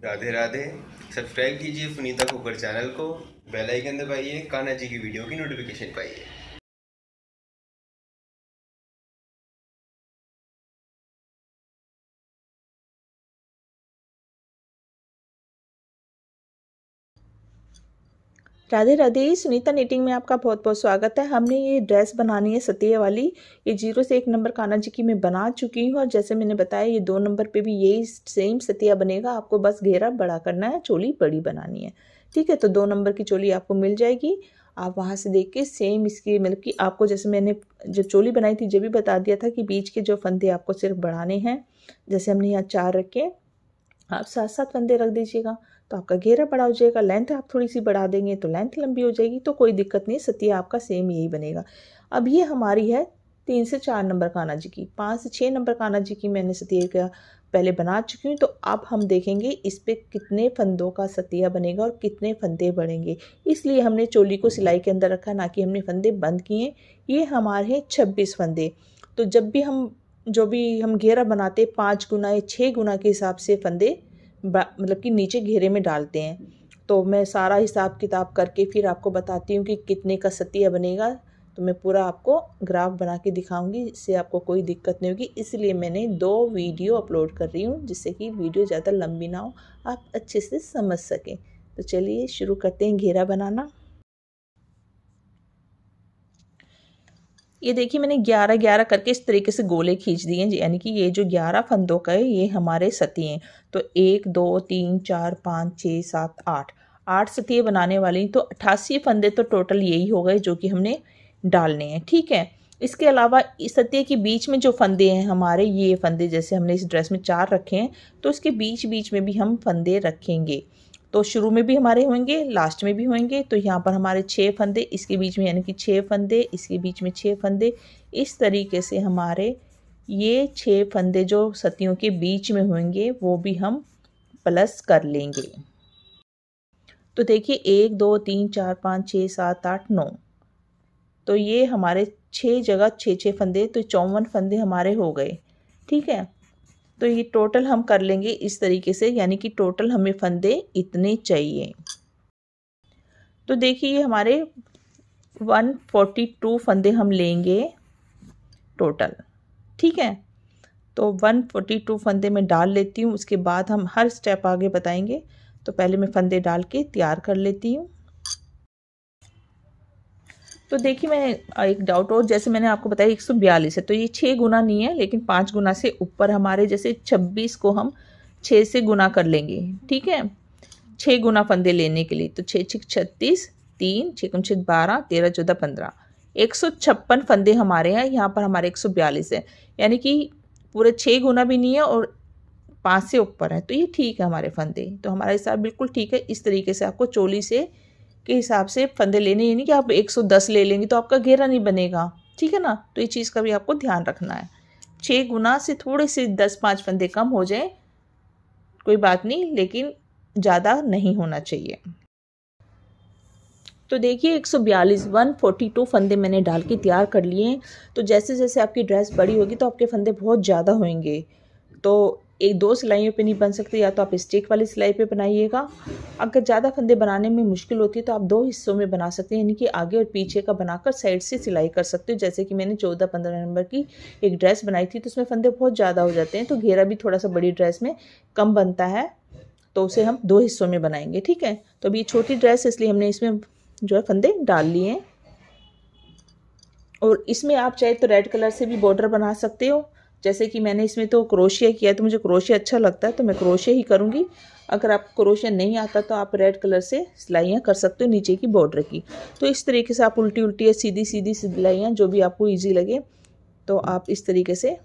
Radhe Radhe. Subscribe कीजिए Sunita cooker channel को, bell icon दबाइए, कान्हा जी की वीडियो की नोटिफिकेशन पाइए। राधे राधे। सुनीता निटिंग में आपका बहुत बहुत स्वागत है। हमने ये ड्रेस बनानी है सतिया वाली। ये 0 से 1 नंबर कान्हा जी की मैं बना चुकी हूँ और जैसे मैंने बताया ये 2 नंबर पे भी यही सेम सतिया बनेगा। आपको बस घेरा बड़ा करना है, चोली बड़ी बनानी है। ठीक है, तो 2 नंबर की चोली आपको मिल जाएगी। आप वहाँ से देख के सेम इसकी मतलब कि आपको जैसे मैंने जो चोली बनाई थी जब भी बता दिया था कि बीच के जो फंदे आपको सिर्फ बढ़ाने हैं। जैसे हमने यहाँ 4 रखे, आप 7-7 फंदे रख दीजिएगा तो आपका घेरा बड़ा हो जाएगा। लेंथ आप थोड़ी सी बढ़ा देंगे तो लेंथ लंबी हो जाएगी, तो कोई दिक्कत नहीं, सतिया आपका सेम यही बनेगा। अब ये हमारी है 3 से 4 नंबर कान्हा जी की। 5 से 6 नंबर कान्हा जी की मैंने सतिया का पहले बना चुकी हूँ। तो अब हम देखेंगे इस पर कितने फंदों का सतिया बनेगा और कितने फंदे बढ़ेंगे। इसलिए हमने चोली को सिलाई के अंदर रखा, ना कि हमने फंदे बंद किए। ये हमारे हैं 26 फंदे। तो जब भी हम घेरा बनाते 5 गुना या 6 गुना के हिसाब से फंदे मतलब कि नीचे घेरे में डालते हैं। तो मैं सारा हिसाब किताब करके फिर आपको बताती हूँ कि कितने का सतिया बनेगा। तो मैं पूरा आपको ग्राफ बना के दिखाऊंगी, इससे आपको कोई दिक्कत नहीं होगी। इसलिए मैंने 2 वीडियो अपलोड कर रही हूँ, जिससे कि वीडियो ज़्यादा लंबी ना हो, आप अच्छे से समझ सकें। तो चलिए शुरू करते हैं घेरा बनाना। ये देखिए मैंने 11-11 करके इस तरीके से गोले खींच दिए हैं, यानी कि ये जो 11 फंदों का है ये हमारे सतिये हैं। तो 1 2 3 4 5 6 7 8 सतिये बनाने वाली, तो 88 फंदे तो टोटल यही हो गए जो कि हमने डालने हैं। ठीक है, इसके अलावा इस सतिये के बीच में जो फंदे हैं हमारे, ये फंदे जैसे हमने इस ड्रेस में 4 रखे हैं तो इसके बीच बीच में भी हम फंदे रखेंगे। तो शुरू में भी हमारे होंगे, लास्ट में भी होंगे। तो यहाँ पर हमारे 6 फंदे, इसके बीच में यानी कि 6 फंदे, इसके बीच में 6 फंदे। इस तरीके से हमारे ये 6 फंदे जो सतियों के बीच में होंगे वो भी हम प्लस कर लेंगे। तो देखिए 1 2 3 4 5 6 7 8 9, तो ये हमारे 6 जगह 6 फंदे, तो 54 फंदे हमारे हो गए। ठीक है, तो ये टोटल हम कर लेंगे इस तरीके से, यानी कि टोटल हमें फंदे इतने चाहिए। तो देखिए ये हमारे 142 फंदे हम लेंगे टोटल। ठीक है, तो 142 फंदे में डाल लेती हूँ, उसके बाद हम हर स्टेप आगे बताएंगे। तो पहले मैं फंदे डाल के तैयार कर लेती हूँ। तो देखिए मैं एक डाउट और, जैसे मैंने आपको बताया 142 है, तो ये 6 गुना नहीं है, लेकिन 5 गुना से ऊपर हमारे, जैसे 26 को हम 6 से गुना कर लेंगे। ठीक है, 6 गुना फंदे लेने के लिए, तो 6 6 36, 3 6 6 12, 13 14 15, 156 फंदे हमारे हैं। यहाँ पर हमारे 142 है, यानी कि पूरे 6 गुना भी नहीं है और 5 से ऊपर है, तो ये ठीक है हमारे फंदे। तो हमारा हिसाब बिल्कुल ठीक है। इस तरीके से आपको चोली से के हिसाब से फंदे लेने, यानी कि आप 110 ले लेंगे तो आपका घेरा नहीं बनेगा। ठीक है ना, तो ये चीज़ का भी आपको ध्यान रखना है। 6 गुना से थोड़े से 10-5 फंदे कम हो जाए कोई बात नहीं, लेकिन ज़्यादा नहीं होना चाहिए। तो देखिए 142 फंदे मैंने डाल के तैयार कर लिए हैं। तो जैसे जैसे आपकी ड्रेस बड़ी होगी तो आपके फंदे बहुत ज़्यादा होंगे, तो 1-2 सिलाइयों पे नहीं बन सकते, या तो आप स्टिक वाली सिलाई पे बनाइएगा। अगर ज़्यादा फंदे बनाने में मुश्किल होती है तो आप 2 हिस्सों में बना सकते हैं, यानी कि आगे और पीछे का बनाकर साइड से सिलाई कर सकते हो। जैसे कि मैंने 14-15 नंबर की एक ड्रेस बनाई थी, तो उसमें फंदे बहुत ज़्यादा हो जाते हैं, तो घेरा भी थोड़ा सा बड़ी ड्रेस में कम बनता है, तो उसे हम 2 हिस्सों में बनाएंगे। ठीक है, तो अभी छोटी ड्रेस है इसलिए हमने इसमें जो है फंदे डाल लिए हैं। और इसमें आप चाहे तो रेड कलर से भी बॉर्डर बना सकते हो, जैसे कि मैंने इसमें तो क्रोशिया किया है, तो मुझे क्रोशिया अच्छा लगता है तो मैं क्रोशिया ही करूँगी। अगर आपको क्रोशिया नहीं आता तो आप रेड कलर से सिलाइयाँ कर सकते हो नीचे की बॉर्डर की। तो इस तरीके से आप उल्टी उल्टी या सीधी सीधी सिलाइयाँ जो भी आपको ईजी लगे, तो आप इस तरीके से,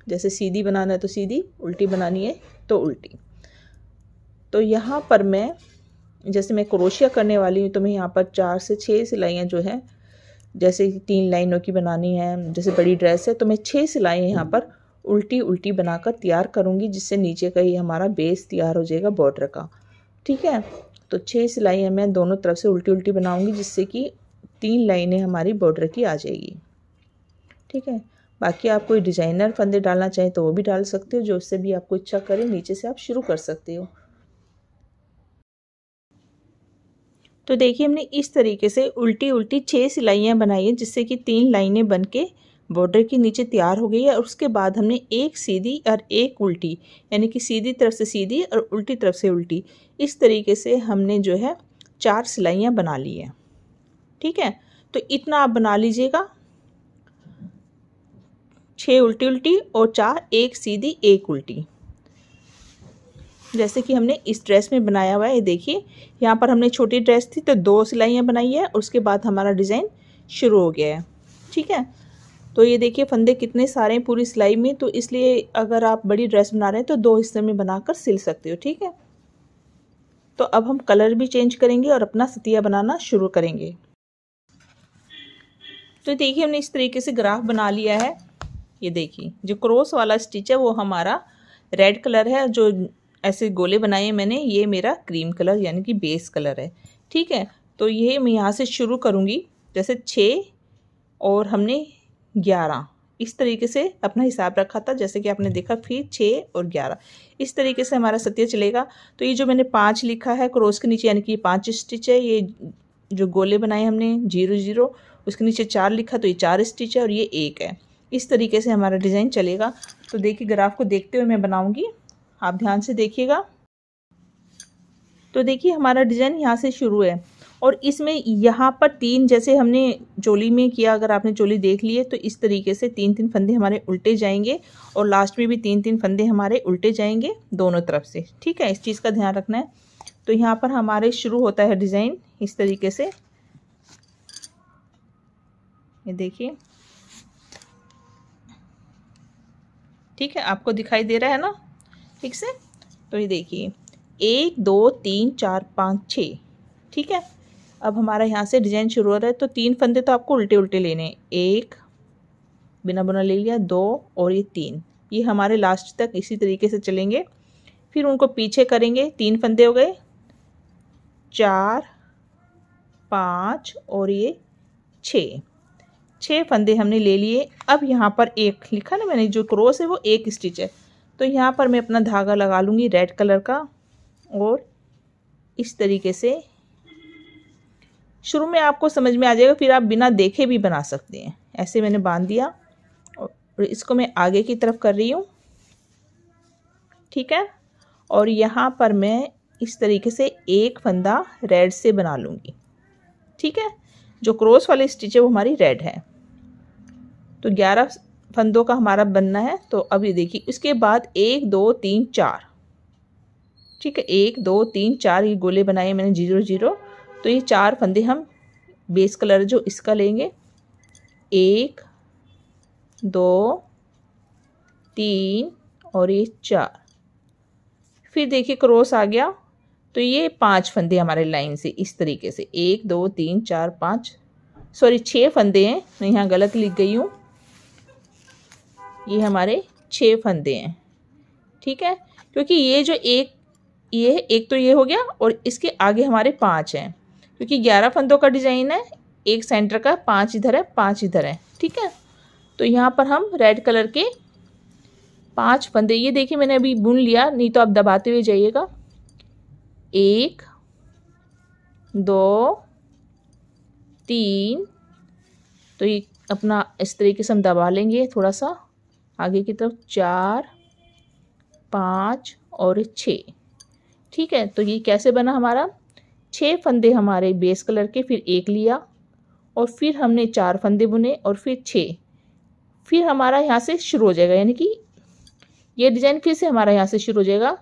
जैसे सीधी बनाना है तो सीधी, उल्टी बनानी है तो उल्टी। तो यहाँ पर मैं, जैसे मैं क्रोशिया करने वाली हूँ, तो मैं यहाँ पर 4 से 6 सिलाइयाँ जो है, जैसे 3 लाइनों की बनानी है, जैसे बड़ी ड्रेस है तो मैं 6 सिलाइयाँ यहाँ पर उल्टी उल्टी बनाकर तैयार करूँगी, जिससे नीचे का ही हमारा बेस तैयार हो जाएगा बॉर्डर का। ठीक है, तो 6 सिलाइयाँ मैं दोनों तरफ से उल्टी उल्टी बनाऊँगी, जिससे कि 3 लाइनें हमारी बॉर्डर की आ जाएगी। ठीक है, बाकी आप कोई डिज़ाइनर फंदे डालना चाहें तो वो भी डाल सकते हो, जो उससे भी आपको इच्छा करे नीचे से आप शुरू कर सकते हो। तो देखिए हमने इस तरीके से उल्टी उल्टी 6 सिलाइयाँ बनाई है, जिससे कि 3 लाइनें बन के बॉर्डर के नीचे तैयार हो गई है। और उसके बाद हमने एक सीधी और एक उल्टी, यानी कि सीधी तरफ से सीधी और उल्टी तरफ से उल्टी, इस तरीके से हमने जो है 4 सिलाइयाँ बना ली है। ठीक है, तो इतना आप बना लीजिएगा, 6 उल्टी उल्टी और 4 एक सीधी एक उल्टी, जैसे कि हमने इस ड्रेस में बनाया हुआ है। ये देखिए यहाँ पर हमने छोटी ड्रेस थी तो 2 सिलाइयाँ बनाई है, उसके बाद हमारा डिज़ाइन शुरू हो गया है। ठीक है, तो ये देखिए फंदे कितने सारे हैं पूरी सिलाई में, तो इसलिए अगर आप बड़ी ड्रेस बना रहे हैं तो 2 हिस्से में बनाकर सिल सकते हो। ठीक है, तो अब हम कलर भी चेंज करेंगे और अपना सतिया बनाना शुरू करेंगे। तो देखिए हमने इस तरीके से ग्राफ बना लिया है। ये देखिए जो क्रॉस वाला स्टिच है वो हमारा रेड कलर है, जो ऐसे गोले बनाए हैं मैंने, ये मेरा क्रीम कलर यानी कि बेस कलर है। ठीक है, तो ये मैं यहाँ से शुरू करूँगी, जैसे 6 और हमने 11 इस तरीके से अपना हिसाब रखा था, जैसे कि आपने देखा, फिर 6 और 11 इस तरीके से हमारा सतिया चलेगा। तो ये जो मैंने 5 लिखा है क्रॉस के नीचे, यानी कि 5 स्टिच है। ये जो गोले बनाए हमने 0 0, उसके नीचे 4 लिखा तो ये 4 स्टिच है और ये 1 है। इस तरीके से हमारा डिज़ाइन चलेगा। तो देखिए ग्राफ को देखते हुए मैं बनाऊंगी, आप ध्यान से देखिएगा। तो देखिए हमारा डिज़ाइन यहाँ से शुरू है और इसमें यहाँ पर 3, जैसे हमने चोली में किया, अगर आपने चोली देख ली है तो इस तरीके से 3-3 फंदे हमारे उल्टे जाएंगे और लास्ट में भी 3-3 फंदे हमारे उल्टे जाएंगे दोनों तरफ से। ठीक है, इस चीज़ का ध्यान रखना है। तो यहाँ पर हमारे शुरू होता है डिज़ाइन इस तरीके से। ये देखिए, ठीक है, आपको दिखाई दे रहा है ना ठीक से। तो ये देखिए 1 2 3 4 5 6। ठीक है, अब हमारा यहाँ से डिज़ाइन शुरू हो रहा है। तो 3 फंदे तो आपको उल्टे उल्टे लेने हैं, 1 बिना बुना ले लिया, 2 और ये 3, ये हमारे लास्ट तक इसी तरीके से चलेंगे। फिर उनको पीछे करेंगे, 3 फंदे हो गए, 4 5 और ये 6 फंदे हमने ले लिए। अब यहाँ पर 1 लिखा ना मैंने, जो क्रॉस है वो 1 स्टिच है। तो यहाँ पर मैं अपना धागा लगा लूँगी रेड कलर का और इस तरीके से शुरू में आपको समझ में आ जाएगा, फिर आप बिना देखे भी बना सकते हैं। ऐसे मैंने बांध दिया और इसको मैं आगे की तरफ कर रही हूँ। ठीक है, और यहाँ पर मैं इस तरीके से 1 फंदा रेड से बना लूँगी। ठीक है, जो क्रॉस वाली स्टिच है वो हमारी रेड है। तो 11 फंदों का हमारा बनना है। तो अब ये देखिए, इसके बाद 1 2 3 4। ठीक है, 1 2 3 4 ये गोले बनाए मैंने 0 0। तो ये 4 फंदे हम बेस कलर जो इसका लेंगे, 1 2 3 और ये 4। फिर देखिए क्रॉस आ गया, तो ये 5 फंदे हमारे लाइन से इस तरीके से 1 2 3 4 5, सॉरी 6 फंदे हैं, मैं यहाँ गलत लिख गई हूँ। ये हमारे 6 फंदे हैं। ठीक है, क्योंकि ये जो एक तो ये हो गया और इसके आगे हमारे 5 हैं, क्योंकि 11 फंदों का डिज़ाइन है, एक सेंटर का, 5 इधर है 5 इधर है। ठीक है, तो यहाँ पर हम रेड कलर के 5 फंदे, ये देखिए मैंने अभी बुन लिया, नहीं तो आप दबाते हुए जाइएगा। 1 2 3, तो ये अपना इस तरीके से हम दबा लेंगे थोड़ा सा आगे की तरफ, 4 5 और 6। ठीक है, तो ये कैसे बना हमारा, 6 फंदे हमारे बेस कलर के, फिर 1 लिया और फिर हमने 4 फंदे बुने और फिर 6, फिर हमारा यहाँ से शुरू हो जाएगा, यानी कि ये डिज़ाइन फिर से हमारा यहाँ से शुरू हो जाएगा।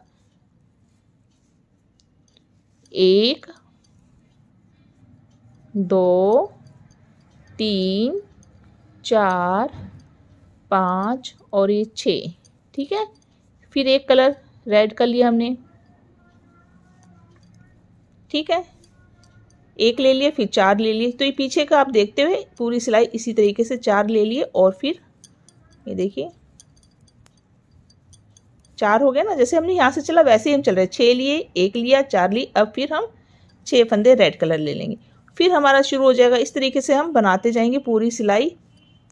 1 2 3 4 5 और ये 6। ठीक है, फिर एक कलर रेड कर लिया हमने। ठीक है, 1 ले लिए, फिर 4 ले लिए। तो ये पीछे का आप देखते हुए पूरी सिलाई इसी तरीके से 4 ले लिए और फिर ये देखिए 4 हो गया ना, जैसे हमने यहाँ से चला वैसे ही हम चल रहे हैं। 6 लिए, 1 लिया, 4 ली, अब फिर हम 6 फंदे रेड कलर ले लेंगे, फिर हमारा शुरू हो जाएगा। इस तरीके से हम बनाते जाएंगे पूरी सिलाई।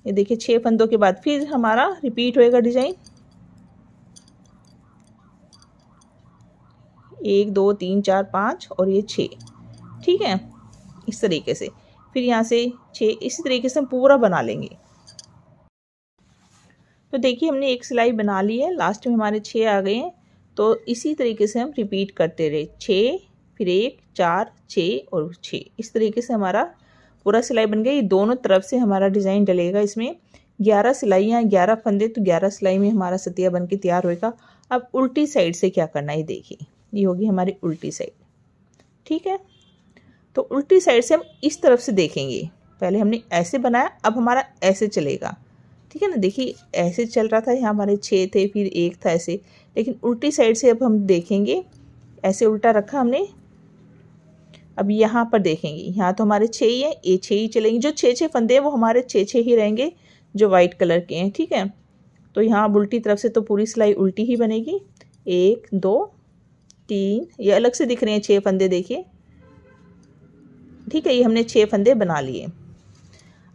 ये देखिए 6 फंदों के बाद फिर हमारा रिपीट होएगा डिज़ाइन। 1 2 3 4 5 और ये 6। ठीक है, इस तरीके से। फिर यहाँ से 6, इसी तरीके से हम पूरा बना लेंगे। तो देखिए हमने एक सिलाई बना ली है, लास्ट में हमारे 6 आ गए हैं। तो इसी तरीके से हम रिपीट करते रहे, 6 फिर 1 4 6 और 6, इस तरीके से हमारा पूरा सिलाई बन गई। दोनों तरफ से हमारा डिज़ाइन डलेगा। इसमें 11 सिलाइयाँ, 11 फंदे, तो 11 सिलाई में हमारा सतिया बन के तैयार होएगा। अब उल्टी साइड से क्या करना है देखिए, ये होगी हमारी उल्टी साइड। ठीक है, तो उल्टी साइड से हम इस तरफ से देखेंगे। पहले हमने ऐसे बनाया, अब हमारा ऐसे चलेगा। ठीक है ना, देखिए ऐसे चल रहा था, यहाँ हमारे 6 थे, फिर 1 था ऐसे, लेकिन उल्टी साइड से अब हम देखेंगे। ऐसे उल्टा रखा हमने, अब यहाँ पर देखेंगे, यहाँ तो हमारे 6 ही है, ये 6 ही चलेंगे। जो 6 फंदे हैं वो हमारे 6 ही रहेंगे, जो वाइट कलर के हैं। ठीक है, तो यहाँ अब उल्टी तरफ से तो पूरी सिलाई उल्टी ही बनेगी। 1 2 3, ये अलग से दिख रहे हैं 6 फंदे, देखिए। ठीक है, ये हमने 6 फंदे बना लिए।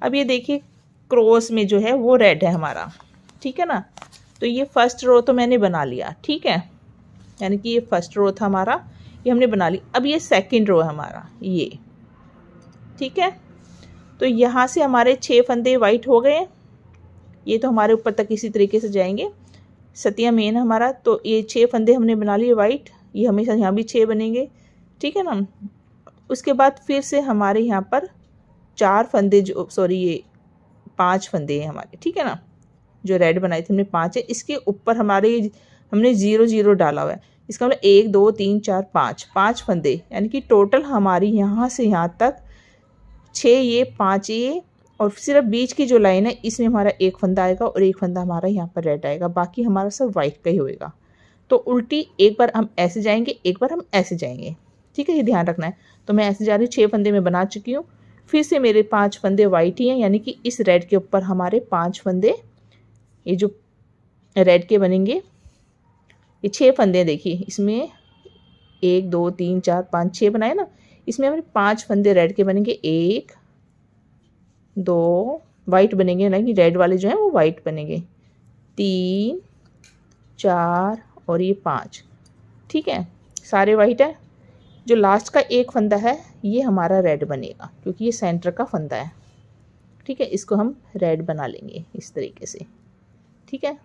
अब ये देखिए क्रॉस में जो है वो रेड है हमारा। ठीक है ना, तो ये फर्स्ट रो तो मैंने बना लिया। ठीक है, यानी कि ये फर्स्ट रो था हमारा, ये हमने बना ली। अब ये सेकंड रो है हमारा, ये। ठीक है, तो यहाँ से हमारे 6 फंदे वाइट हो गए। ये तो हमारे ऊपर तक इसी तरीके से जाएंगे। सतिया मेन हमारा, तो ये 6 फंदे हमने बना लिए वाइट, ये हमेशा यहाँ भी 6 बनेंगे। ठीक है ना, उसके बाद फिर से हमारे यहाँ पर 4 फंदे, जो सॉरी ये 5 फंदे हैं हमारे। ठीक है ना, जो रेड बनाए थे हमने 5 है। इसके ऊपर हमारे हमने 0 0 डाला हुआ है, इसका मतलब 1 2 3 4 5 फंदे, यानी कि टोटल हमारी यहाँ से यहाँ तक 6 ये 5 ये, और सिर्फ बीच की जो लाइन है इसमें हमारा 1 फंदा आएगा और 1 फंदा हमारा यहाँ पर रेड आएगा, बाकी हमारा सब वाइट का ही होएगा। तो उल्टी एक बार हम ऐसे जाएंगे, एक बार हम ऐसे जाएंगे। ठीक है, ये ध्यान रखना है। तो मैं ऐसे जा रही हूँ, 6 फंदे में बना चुकी हूँ। फिर से मेरे 5 फंदे वाइट ही हैं, यानी कि इस रेड के ऊपर हमारे 5 फंदे, ये जो रेड के बनेंगे, ये 6 फंदे देखिए, इसमें 1 2 3 4 5 6 बनाए ना, इसमें हमारे 5 फंदे रेड के बनेंगे। 1 2 वाइट बनेंगे, यानी कि रेड वाले जो हैं वो वाइट बनेंगे। 3 4 और ये 5। ठीक है, सारे वाइट है। जो लास्ट का 1 फंदा है ये हमारा रेड बनेगा, क्योंकि ये सेंटर का फंदा है। ठीक है, इसको हम रेड बना लेंगे इस तरीके से। ठीक है,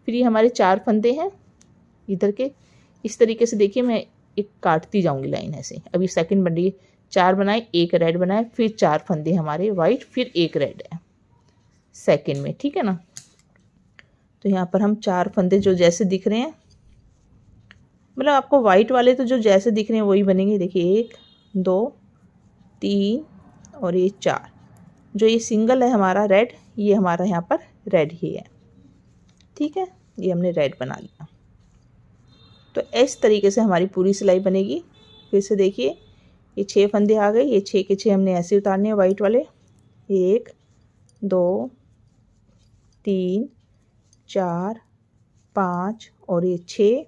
फिर ये हमारे 4 फंदे हैं इधर के, इस तरीके से। देखिए मैं एक काटती जाऊंगी लाइन ऐसे। अभी सेकंड बन रही है, 4 बनाए, 1 रेड बनाए, फिर 4 फंदे हमारे वाइट, फिर 1 रेड है सेकंड में। ठीक है ना, तो यहाँ पर हम 4 फंदे जो जैसे दिख रहे हैं, मतलब आपको वाइट वाले तो जो जैसे दिख रहे हैं वही बनेंगे। देखिए 1 2 3 और ये 4। जो ये सिंगल है हमारा रेड, ये हमारा यहाँ पर रेड ही है। ठीक है, ये हमने रेड बना लिया। तो इस तरीके से हमारी पूरी सिलाई बनेगी। फिर से देखिए, ये 6 फंदे आ गए, ये 6 के 6 हमने ऐसे उतारने हैं वाइट वाले। 1 2 3 4 5 और ये 6।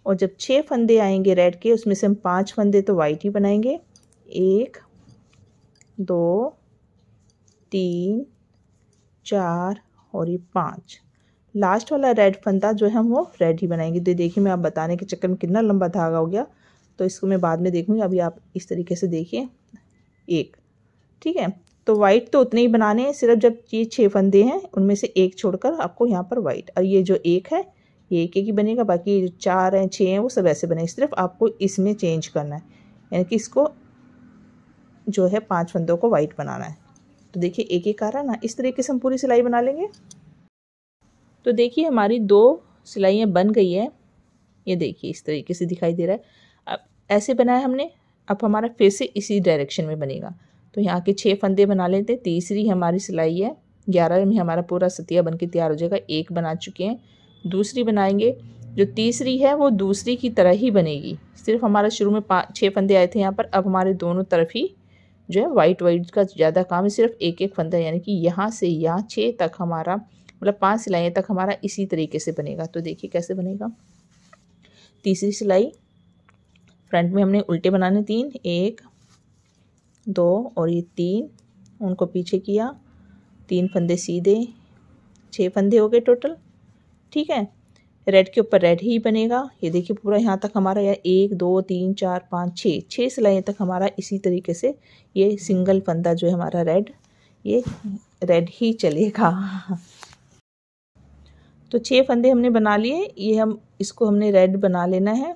और जब 6 फंदे आएंगे रेड के, उसमें से हम 5 फंदे तो वाइट ही बनाएंगे। 1 2 3 4 और ये 5। लास्ट वाला रेड फंदा जो है हम वो रेड ही बनाएंगे। तो देखिए मैं आप बताने के चक्कर में कितना लंबा धागा हो गया, तो इसको मैं बाद में देखूंगी। अभी आप इस तरीके से देखिए 1। ठीक है, तो वाइट तो उतने ही बनाने हैं, सिर्फ जब ये 6 फंदे हैं उनमें से 1 छोड़कर आपको यहाँ पर वाइट। और ये जो 1 है ये 1 ही बनेगा, बाकी जो 4 हैं 6 हैं वो सब ऐसे बने। सिर्फ आपको इसमें चेंज करना है, यानी कि इसको जो है 5 फंदों को वाइट बनाना है। तो देखिए 1 1 आ रहा है ना, इस तरीके से हम पूरी सिलाई बना लेंगे। तो देखिए हमारी 2 सिलाइयाँ बन गई है, ये देखिए इस तरीके से दिखाई दे रहा है। अब ऐसे बनाया हमने, अब हमारा फिर से इसी डायरेक्शन में बनेगा। तो यहाँ के 6 फंदे बना लेते। तीसरी हमारी सिलाई है, 11 में हमारा पूरा सतिया बन के तैयार हो जाएगा। 1 बना चुके हैं, दूसरी बनाएंगे। जो तीसरी है वो दूसरी की तरह ही बनेगी, सिर्फ हमारा शुरू में 6 फंदे आए थे यहाँ पर। अब हमारे दोनों तरफ ही जो है वाइट का ज़्यादा काम है, सिर्फ 1 1 फंदा, यानी कि यहाँ से यहाँ 6 तक हमारा, मतलब 5 सिलाइयाँ तक हमारा इसी तरीके से बनेगा। तो देखिए कैसे बनेगा। तीसरी सिलाई फ्रंट में हमने उल्टे बनाने 3, 1 2 और ये 3, उनको पीछे किया, 3 फंदे सीधे, 6 फंदे हो गए टोटल। ठीक है, रेड के ऊपर रेड ही बनेगा। ये देखिए पूरा यहाँ तक हमारा यार 1 2 3 4 5 6 सिलाइयों तक हमारा इसी तरीके से ये सिंगल फंदा जो है हमारा रेड, ये रेड ही चलेगा। तो 6 फंदे हमने बना लिए, ये हम इसको हमने रेड बना लेना है।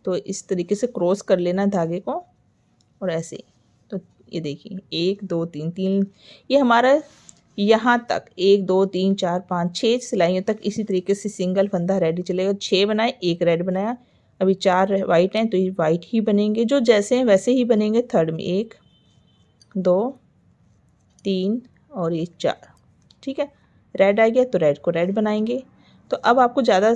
तो इस तरीके से क्रॉस कर लेना धागे को और ऐसे। तो ये देखिए 1 2 3 3 ये हमारा यहाँ तक 1 2 3 4 5 6 सिलाइयों तक इसी तरीके से सिंगल फंदा रेड ही चलेगा। 6 बनाए, एक रेड बनाया, अभी 4 वाइट हैं तो ये वाइट ही बनेंगे, जो जैसे हैं वैसे ही बनेंगे। थर्ड में 1 2 3 और ये 4, ठीक है। रेड आ गया तो रेड को रेड बनाएंगे। तो अब आपको ज़्यादा,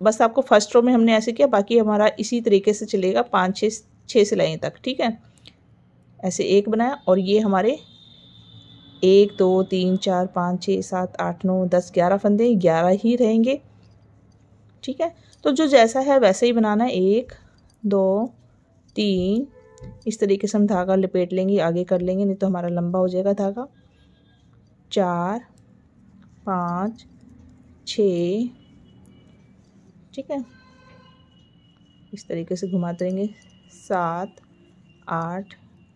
बस आपको फर्स्ट रो में हमने ऐसे किया, बाकी हमारा इसी तरीके से चलेगा 5 6 सिलाइयों तक, ठीक है। ऐसे एक बनाया और ये हमारे 1 2 3 4 5 6 7 8 9 10 11 फंदे, 11 ही रहेंगे, ठीक है। तो जो जैसा है वैसे ही बनाना है। 1 2 3 इस तरीके से हम धागा लपेट लेंगे, आगे कर लेंगे, नहीं तो हमारा लंबा हो जाएगा धागा। 4 5 6, ठीक है, इस तरीके से घुमाते रहेंगे। 7 8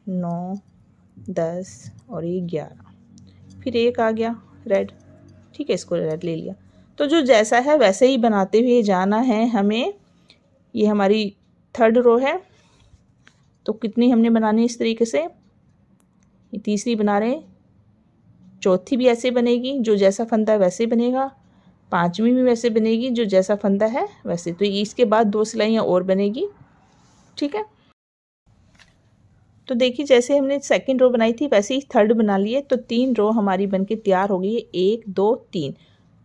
9 10 और ये 11, फिर एक आ गया रेड, ठीक है, इसको रेड ले लिया। तो जो जैसा है वैसे ही बनाते हुए जाना है हमें। ये हमारी थर्ड रो है, तो कितनी हमने बनानी है इस तरीके से, ये तीसरी बना रहे हैं। चौथी भी ऐसे बनेगी, जो जैसा फंदा है वैसे बनेगा। पांचवी भी वैसे बनेगी, जो जैसा फंदा है वैसे। तो इसके बाद 2 सिलाइयाँ और बनेगी, ठीक है। तो देखिए जैसे हमने सेकंड रो बनाई थी वैसे ही थर्ड बना लिए, तो 3 रो हमारी बनके तैयार हो गई है। 1 2 3।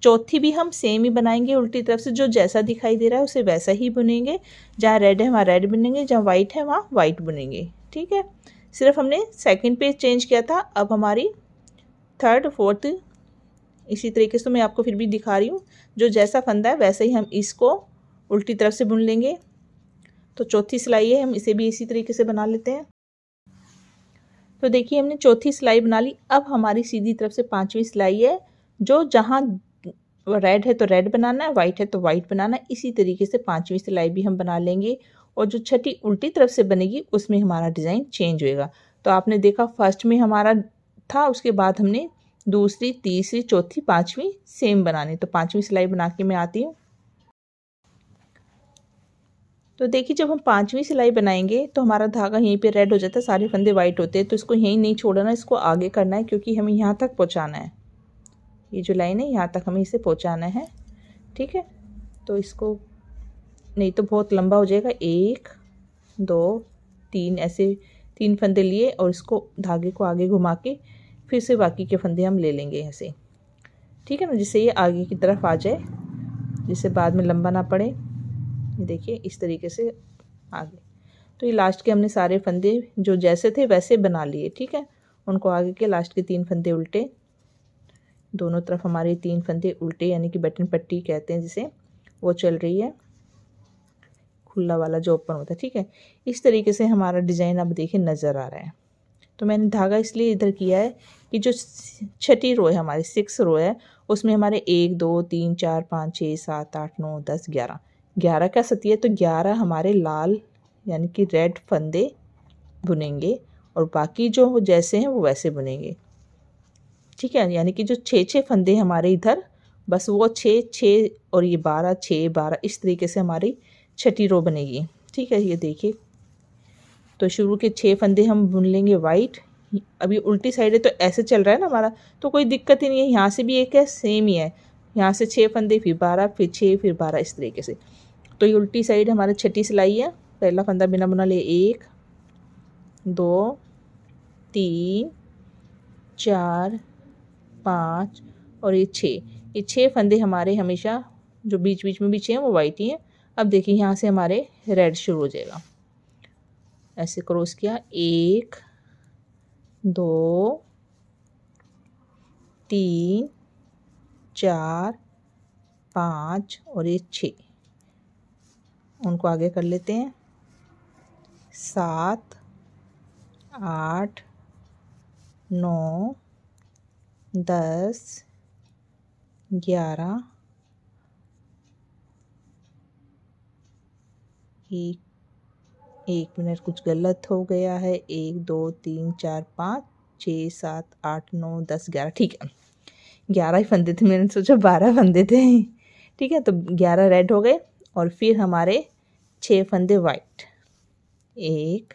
चौथी भी हम सेम ही बनाएंगे, उल्टी तरफ से जो जैसा दिखाई दे रहा है उसे वैसा ही बुनेंगे। जहाँ रेड है वहाँ रेड बुनेंगे, जहाँ वाइट है वहाँ वाइट बुनेंगे, ठीक है। सिर्फ हमने सेकंड पेज चेंज किया था। अब हमारी थर्ड फोर्थ इसी तरीके से मैं आपको फिर भी दिखा रही हूँ, जो जैसा फंदा है वैसे ही हम इसको उल्टी तरफ से बुन लेंगे। तो चौथी सिलाई है, हम इसे भी इसी तरीके से बना लेते हैं। तो देखिए हमने चौथी सिलाई बना ली। अब हमारी सीधी तरफ से 5वीं सिलाई है, जो जहाँ रेड है तो रेड बनाना है, वाइट है तो वाइट बनाना है। इसी तरीके से 5वीं सिलाई भी हम बना लेंगे, और जो छठी उल्टी तरफ से बनेगी उसमें हमारा डिज़ाइन चेंज होएगा। तो आपने देखा फर्स्ट में हमारा था, उसके बाद हमने दूसरी तीसरी चौथी 5वीं सेम बनानी। तो 5वीं सिलाई बना के मैं आती हूँ। तो देखिए जब हम 5वीं सिलाई बनाएंगे तो हमारा धागा यहीं पे रेड हो जाता है, सारे फंदे वाइट होते हैं। तो इसको यहीं नहीं छोड़ना, इसको आगे करना है, क्योंकि हमें यहाँ तक पहुँचाना है। ये जो लाइन है यहाँ तक हमें इसे पहुँचाना है, ठीक है। तो इसको नहीं तो बहुत लंबा हो जाएगा। 1 2 3 ऐसे 3 फंदे लिए और इसको धागे को आगे घुमा के फिर से बाकी के फंदे हम ले लेंगे ऐसे, ठीक है ना, जिससे ये आगे की तरफ आ जाए, जिससे बाद में लंबा ना पड़े। ये देखिए इस तरीके से आगे। तो ये लास्ट के हमने सारे फंदे जो जैसे थे वैसे बना लिए, ठीक है। उनको आगे के लास्ट के 3 फंदे उल्टे, दोनों तरफ हमारे 3 फंदे उल्टे, यानी कि बटन पट्टी कहते हैं जिसे, वो चल रही है, खुला वाला जो ओपन होता है, ठीक है। इस तरीके से हमारा डिज़ाइन अब देखिए नज़र आ रहा है। तो मैंने धागा इसलिए इधर किया है कि जो छठी रो है हमारी 6 रो है, उसमें हमारे 1 2 3 4 5 6 7 8 9 10 11 11 का सती है। तो 11 हमारे लाल यानी कि रेड फंदे बुनेंगे, और बाकी जो जैसे हैं वो वैसे बुनेंगे, ठीक है। यानी कि जो 6 फंदे हमारे इधर, बस वो 6 6 और ये 12 6 12 इस तरीके से हमारी छठी रो बनेगी, ठीक है। ये देखिए तो शुरू के 6 फंदे हम बुन लेंगे वाइट। अभी उल्टी साइड है तो ऐसे चल रहा है ना हमारा, तो कोई दिक्कत ही नहीं है। यहाँ से भी एक है, सेम ही है, यहाँ से 6 फंदे, फिर 12, फिर 6, फिर 12 इस तरीके से। तो ये उल्टी साइड हमारी छठी सिलाई है। पहला फंदा बिना बुना ले 1 2 3 4 5 और ये 6। ये 6 फंदे हमारे हमेशा जो बीच बीच में भी 6 हैं वो वाइट ही हैं। अब देखिए यहाँ से हमारे रेड शुरू हो जाएगा। ऐसे क्रॉस किया, 1 2 3 4 5 और ये 6, उनको आगे कर लेते हैं। 7 8 9 10 11 एक मिनट, कुछ गलत हो गया है। 1 2 3 4 5 6 7 8 9 10 11, ठीक है 11 ही फंदे थे, मैंने सोचा 12 फंदे थे। ठीक है, तो 11 रेड हो गए और फिर हमारे 6 फंदे वाइट। 1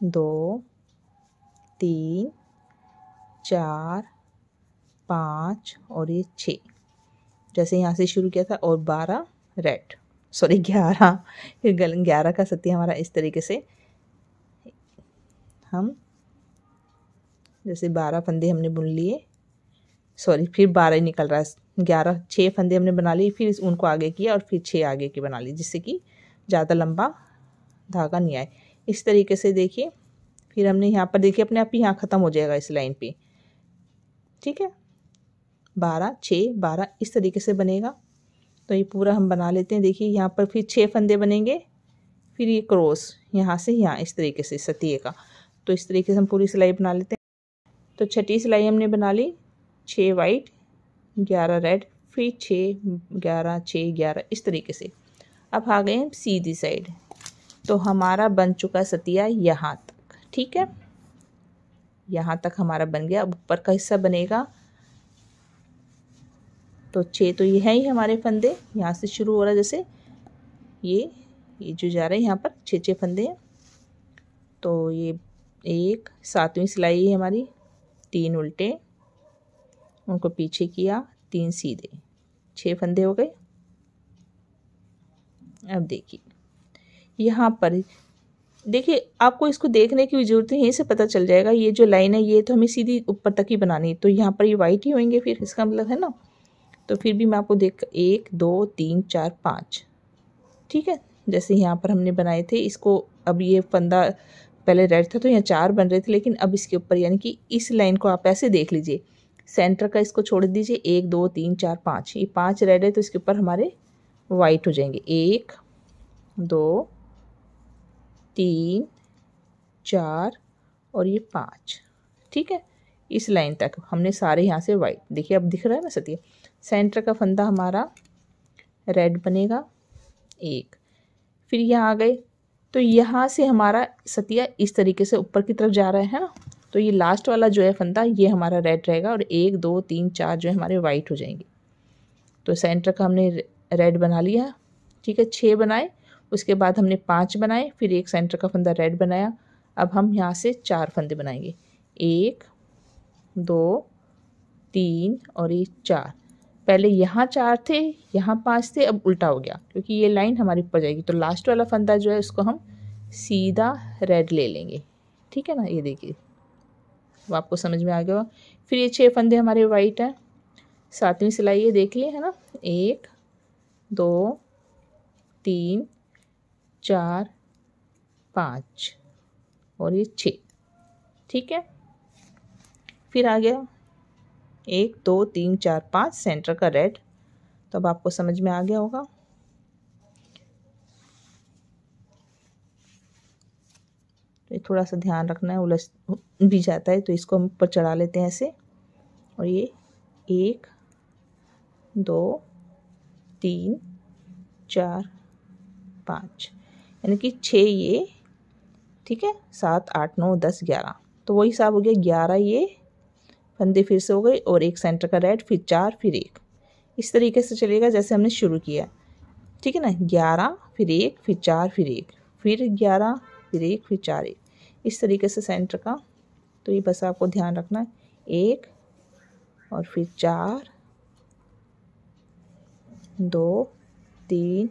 2 3 4 5 और ये 6, जैसे यहाँ से शुरू किया था, और 12 रेड, सॉरी 11, फिर 11 का सत्ती हमारा इस तरीके से हम जैसे 12 फंदे हमने बुन लिए, सॉरी फिर 12 ही निकल रहा है, 11 6 फंदे हमने बना लिए, फिर उनको आगे किया और फिर 6 आगे की बना ली, जिससे कि ज़्यादा लंबा धागा नहीं आए। इस तरीके से देखिए, फिर हमने यहाँ पर देखिए अपने आप ही यहाँ ख़त्म हो जाएगा इस लाइन पे। ठीक है, 12 6 12 इस तरीके से बनेगा। तो ये पूरा हम बना लेते हैं। देखिए यहाँ पर फिर 6 फंदे बनेंगे, फिर ये क्रॉस यहाँ से यहाँ इस तरीके से सतिये का। तो इस तरीके से हम पूरी सिलाई बना लेते हैं। तो छठी सिलाई हमने बना ली, 6 वाइट 11 रेड, फिर 6 11 6 11 इस तरीके से। अब आ गए हम सीधी साइड। तो हमारा बन चुका सतिया यहाँ तक। ठीक है, यहाँ तक हमारा बन गया। अब ऊपर का हिस्सा बनेगा, तो 6 तो ये है ही हमारे फंदे, यहाँ से शुरू हो रहा है, जैसे ये जो जा रहे हैं यहाँ पर 6 फंदे हैं। तो ये एक 7वीं सिलाई है हमारी, 3 उल्टे, उनको पीछे किया, 3 सीधे, 6 फंदे हो गए। अब देखिए यहाँ पर देखिए, आपको इसको देखने की जरूरत है, यहीं से पता चल जाएगा। ये जो लाइन है ये तो हमें सीधी ऊपर तक ही बनानी है, तो यहाँ पर ये वाइट ही होंगे फिर, इसका मतलब है ना। तो फिर भी मैं आपको देख 1 2 3 4 5, ठीक है, जैसे यहाँ पर हमने बनाए थे इसको। अब ये फंदा पहले रेड था तो यहाँ 4 बन रहे थे, लेकिन अब इसके ऊपर यानी कि इस लाइन को आप ऐसे देख लीजिए, सेंटर का इसको छोड़ दीजिए, 1 2 3 4 5, ये 5 रेड है तो इसके ऊपर हमारे वाइट हो जाएंगे। 1 2 3 4 और ये 5, ठीक है, इस लाइन तक हमने सारे यहाँ से वाइट। देखिए अब दिख रहा है ना सतिया। सेंटर का फंदा हमारा रेड बनेगा 1, फिर यहाँ आ गए, तो यहाँ से हमारा सतिया इस तरीके से ऊपर की तरफ जा रहा है ना। तो ये लास्ट वाला जो है फंदा ये हमारा रेड रहेगा, और 1 2 3 4 जो है हमारे वाइट हो जाएंगे। तो सेंटर का हमने रेड बना लिया, ठीक है, 6 बनाए, उसके बाद हमने 5 बनाए, फिर एक सेंटर का फंदा रेड बनाया। अब हम यहाँ से 4 फंदे बनाएंगे, 1 2 3 और ये 4। पहले यहाँ 4 थे, यहाँ 5 थे, अब उल्टा हो गया क्योंकि ये लाइन हमारी ऊपर जाएगी। तो लास्ट वाला फंदा जो है उसको हम सीधा रेड ले लेंगे, ठीक है ना। ये देखिए वो आपको समझ में आ गया। फिर ये 6 फंदे हमारे वाइट हैं, 7वीं सिलाई ये देख लिए है ना, 1 2 3 4 5 और ये 6, ठीक है। फिर आ गया 1 2 3 4 5 सेंटर का रेड। तो अब आपको समझ में आ गया होगा। तो ये थोड़ा सा ध्यान रखना है, उलझ भी जाता है, तो इसको हम ऊपर चढ़ा लेते हैं ऐसे। और ये 1 2 3 4 5 यानी कि 6 ये, ठीक है, 7 8 9 10 11, तो वही हिसाब हो गया। 11 ये फंदे फिर से हो गए, और एक सेंटर का रेड, फिर 4 फिर 1, इस तरीके से चलेगा जैसे हमने शुरू किया, ठीक है ना। 11 फिर 1 फिर 4 फिर 1 फिर 11 फिर 1 फिर 4 1, इस तरीके से सेंटर का। तो ये बस आपको ध्यान रखना है, 1 और फिर 4 2 3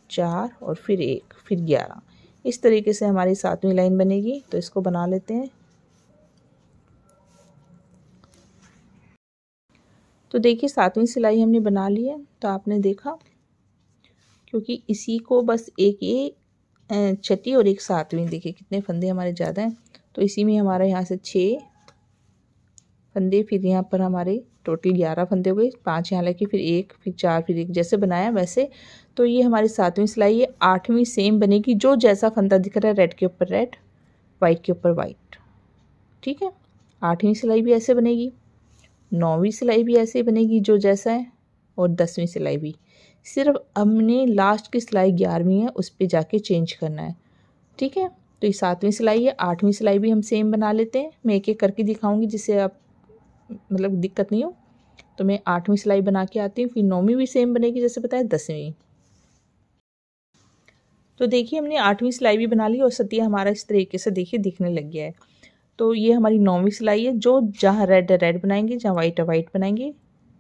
4 और फिर 1 फिर 11, इस तरीके से हमारी 7वीं लाइन बनेगी। तो इसको बना लेते हैं। तो देखिए 7वीं सिलाई हमने बना ली है। तो आपने देखा, क्योंकि इसी को बस एक ये छठी और एक 7वीं, देखिए कितने फंदे हमारे ज़्यादा हैं, तो इसी में हमारा यहाँ से 6 फंदे, फिर यहाँ पर हमारे टोटल 11 फंदे हो गए, 5 यहाँ लगे, फिर 1 फिर 4 फिर 1, जैसे बनाया वैसे। तो ये हमारी 7वीं सिलाई है। 8वीं सेम बनेगी, जो जैसा फंदा दिख रहा है, रेड के ऊपर रेड, वाइट के ऊपर वाइट, ठीक है। 8वीं सिलाई भी ऐसे बनेगी, 9वीं सिलाई भी ऐसे बनेगी जो जैसा है, और 10वीं सिलाई भी सिर्फ हमने लास्ट की सिलाई 11वीं है उस पर जाके चेंज करना है। ठीक है, तो ये 7वीं सिलाई है। 8वीं सिलाई भी हम सेम बना लेते हैं। मैं एक एक करके दिखाऊंगी जिससे आप मतलब दिक्कत नहीं हो। तो मैं 8वीं सिलाई बना के आती हूँ, फिर 9वीं भी सेम बनेगी जैसे बताया, 10वीं। तो देखिए हमने 8वीं सिलाई भी बना ली और सतिया हमारा इस तरीके से देखिए दिखने लग गया है। तो ये हमारी 9वीं सिलाई है। जो जहाँ रेड है रेड बनाएंगे, जहाँ वाइट है वाइट बनाएंगे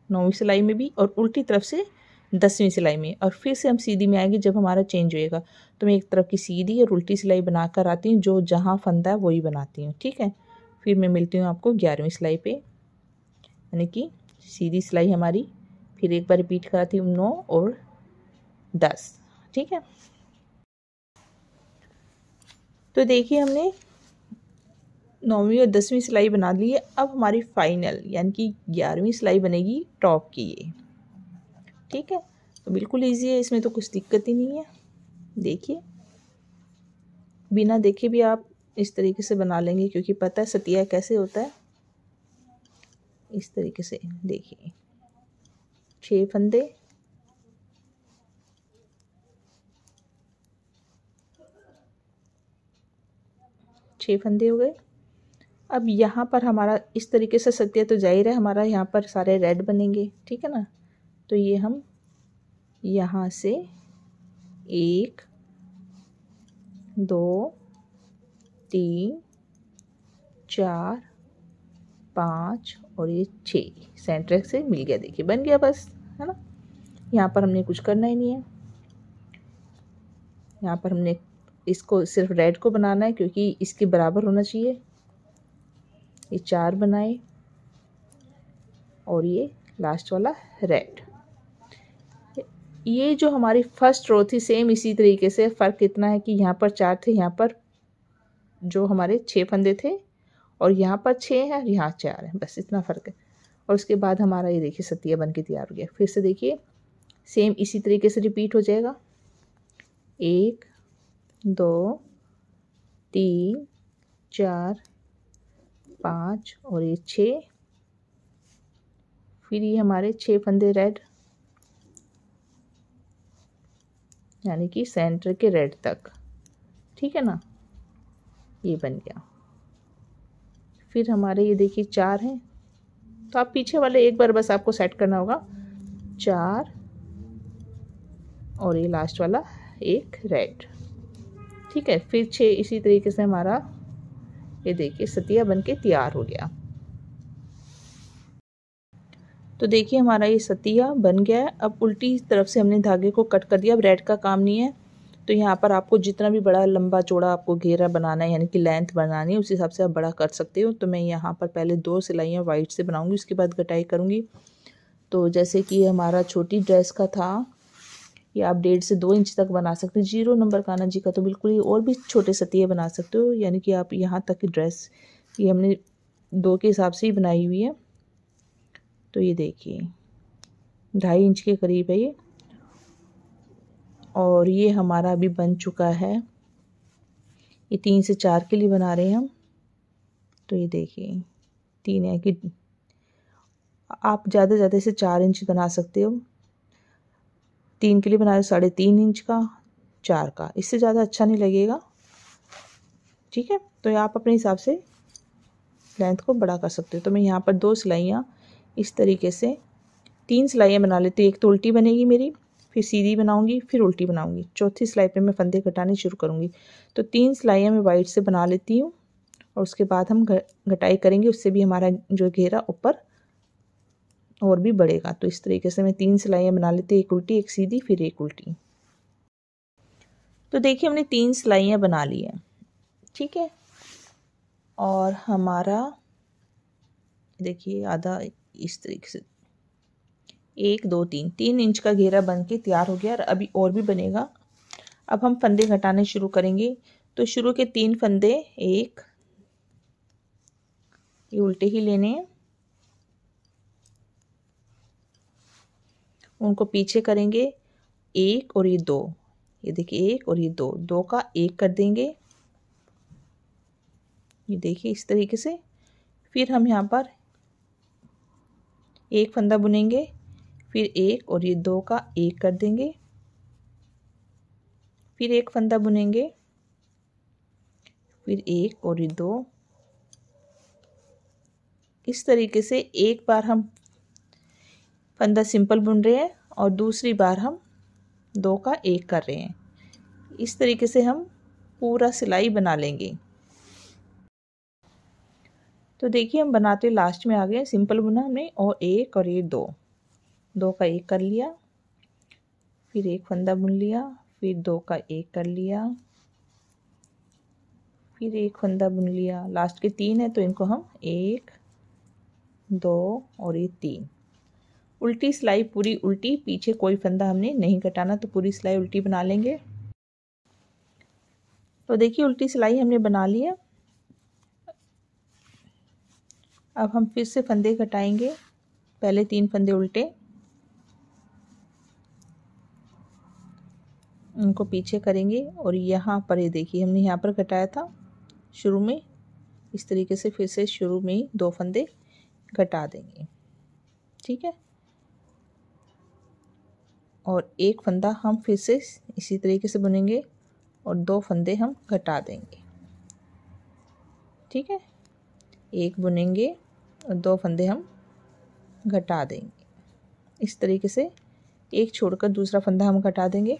9वीं सिलाई में भी, और उल्टी तरफ से 10वीं सिलाई में। और फिर से हम सीधी में आएंगे जब हमारा चेंज होएगा। तो मैं एक तरफ की सीधी और उल्टी सिलाई बना कर आती हूँ, जो जहाँ फंदा है वही बनाती हूँ। ठीक है, फिर मैं मिलती हूँ आपको 11वीं सिलाई पे, यानी कि सीधी सिलाई हमारी। फिर एक बार रिपीट कराती हूँ 9 और 10। ठीक है, तो देखिए हमने 9वीं और 10वीं सिलाई बना ली है। अब हमारी फाइनल यानी कि 11वीं सिलाई बनेगी टॉप की ये। ठीक है, तो बिल्कुल इजी है, इसमें तो कुछ दिक्कत ही नहीं है। देखिए बिना देखे भी आप इस तरीके से बना लेंगे, क्योंकि पता है सतिया कैसे होता है। इस तरीके से देखिए 6 फंदे, हो गए। अब यहाँ पर हमारा इस तरीके से सतिया, तो जाहिर है हमारा यहाँ पर सारे रेड बनेंगे। ठीक है ना, तो ये हम यहाँ से 1 2 3 4 5 और ये 6 सेंटर से मिल गया। देखिए बन गया बस, है ना। यहाँ पर हमने कुछ करना ही नहीं है। यहाँ पर हमने इसको सिर्फ रेड को बनाना है, क्योंकि इसके बराबर होना चाहिए। ये 4 बनाए और ये लास्ट वाला रेड। ये जो हमारी फर्स्ट रो थी सेम इसी तरीके से, फ़र्क इतना है कि यहाँ पर 4 थे, यहाँ पर जो हमारे 6 फंदे थे, और यहाँ पर 6 है और यहाँ 4 है, बस इतना फ़र्क है। और उसके बाद हमारा ये देखिए सतिया बन के तैयार हो गया। फिर से देखिए सेम इसी तरीके से रिपीट हो जाएगा। 1 2 3 4 5 और ये 6। फिर ये हमारे 6 फंदे रेड, यानी कि सेंटर के रेड तक। ठीक है ना, ये बन गया। फिर हमारे ये देखिए 4 हैं, तो आप पीछे वाले एक बार बस आपको सेट करना होगा। 4 और ये लास्ट वाला एक रेड। ठीक है, फिर 6 इसी तरीके से हमारा ये देखिए सतिया बन के तैयार हो गया। तो देखिए हमारा ये सतिया बन गया है। अब उल्टी तरफ से हमने धागे को कट कर दिया। अब रेड का काम नहीं है, तो यहाँ पर आपको जितना भी बड़ा लंबा चौड़ा आपको घेरा बनाना है, यानी कि लेंथ बनानी है, उस हिसाब से आप बड़ा कर सकते हो। तो मैं यहाँ पर पहले 2 सिलाइयाँ वाइट से बनाऊंगी, उसके बाद कटाई करूँगी। तो जैसे कि हमारा छोटी ड्रेस का था, ये आप 1.5 से 2 इंच तक बना सकते हो। 0 नंबर कान्हा जी का तो बिल्कुल ही और भी छोटे सतिये बना सकते हो, यानी कि आप यहाँ तक की ड्रेस ये हमने 2 के हिसाब से ही बनाई हुई है। तो ये देखिए 2.5 इंच के करीब है ये, और ये हमारा अभी बन चुका है। ये 3 से 4 के लिए बना रहे हैं हम। तो ये देखिए 3 है कि आप ज़्यादा ज़्यादा से 4 इंच बना सकते हो। 3 के लिए बना रहे 3.5 इंच का, 4 का, इससे ज़्यादा अच्छा नहीं लगेगा। ठीक है, तो आप अपने हिसाब से लेंथ को बड़ा कर सकते हो। तो मैं यहाँ पर 2 सिलाइयाँ इस तरीके से 3 सिलाइयाँ बना लेती हूँ। एक तो उल्टी बनेगी मेरी, फिर सीधी बनाऊंगी, फिर उल्टी बनाऊंगी। चौथी सिलाई पे मैं फंदे घटाने शुरू करूंगी। तो 3 सिलाइयाँ मैं वाइट से बना लेती हूँ, और उसके बाद हम घटाई करेंगे, उससे भी हमारा जो घेरा ऊपर और भी बढ़ेगा। तो इस तरीके से मैं 3 सिलाइयाँ बना लेती हूँ, एक उल्टी एक सीधी फिर एक उल्टी। तो देखिए हमने 3 सिलाइयाँ बना ली हैं। ठीक है, और हमारा देखिए आधा इस तरीके से 1 2 3 इंच का घेरा बन के तैयार हो गया, और अभी और भी बनेगा। अब हम फंदे घटाने शुरू करेंगे। तो शुरू के 3 फंदे, एक ये उल्टे ही लेने हैं, उनको पीछे करेंगे, 1 और ये 2, ये देखिए 1 और ये 2, 2 का 1 कर देंगे। ये देखिए इस तरीके से। फिर हम यहाँ पर एक फंदा बुनेंगे, फिर एक और ये दो का एक कर देंगे, फिर एक फंदा बुनेंगे, फिर एक और ये दो। इस तरीके से एक बार हम फंदा सिंपल बुन रहे हैं और दूसरी बार हम दो का एक कर रहे हैं। इस तरीके से हम पूरा सिलाई बना लेंगे। तो देखिए हम बनाते लास्ट में आ गए। सिंपल बुना हमने और एक और ये दो, दो का एक कर लिया, फिर एक फंदा बुन लिया, फिर दो का एक कर लिया, फिर एक फंदा बुन लिया। लास्ट के तीन है तो इनको हम एक, दो और ये तीन। उल्टी सिलाई पूरी उल्टी, पीछे कोई फंदा हमने नहीं घटाना, तो पूरी सिलाई उल्टी बना लेंगे। तो देखिए उल्टी सिलाई हमने बना ली है। अब हम फिर से फंदे घटाएंगे। पहले तीन फंदे उल्टे, उनको पीछे करेंगे और यहाँ पर ये देखिए हमने यहाँ पर घटाया था शुरू में, इस तरीके से फिर से शुरू में ही दो फंदे घटा देंगे। ठीक है, और एक फंदा हम फिर से इसी तरीके से बुनेंगे और दो फंदे हम घटा देंगे। ठीक है, एक बुनेंगे और दो फंदे हम घटा देंगे। इस तरीके से एक छोड़कर दूसरा फंदा हम घटा देंगे।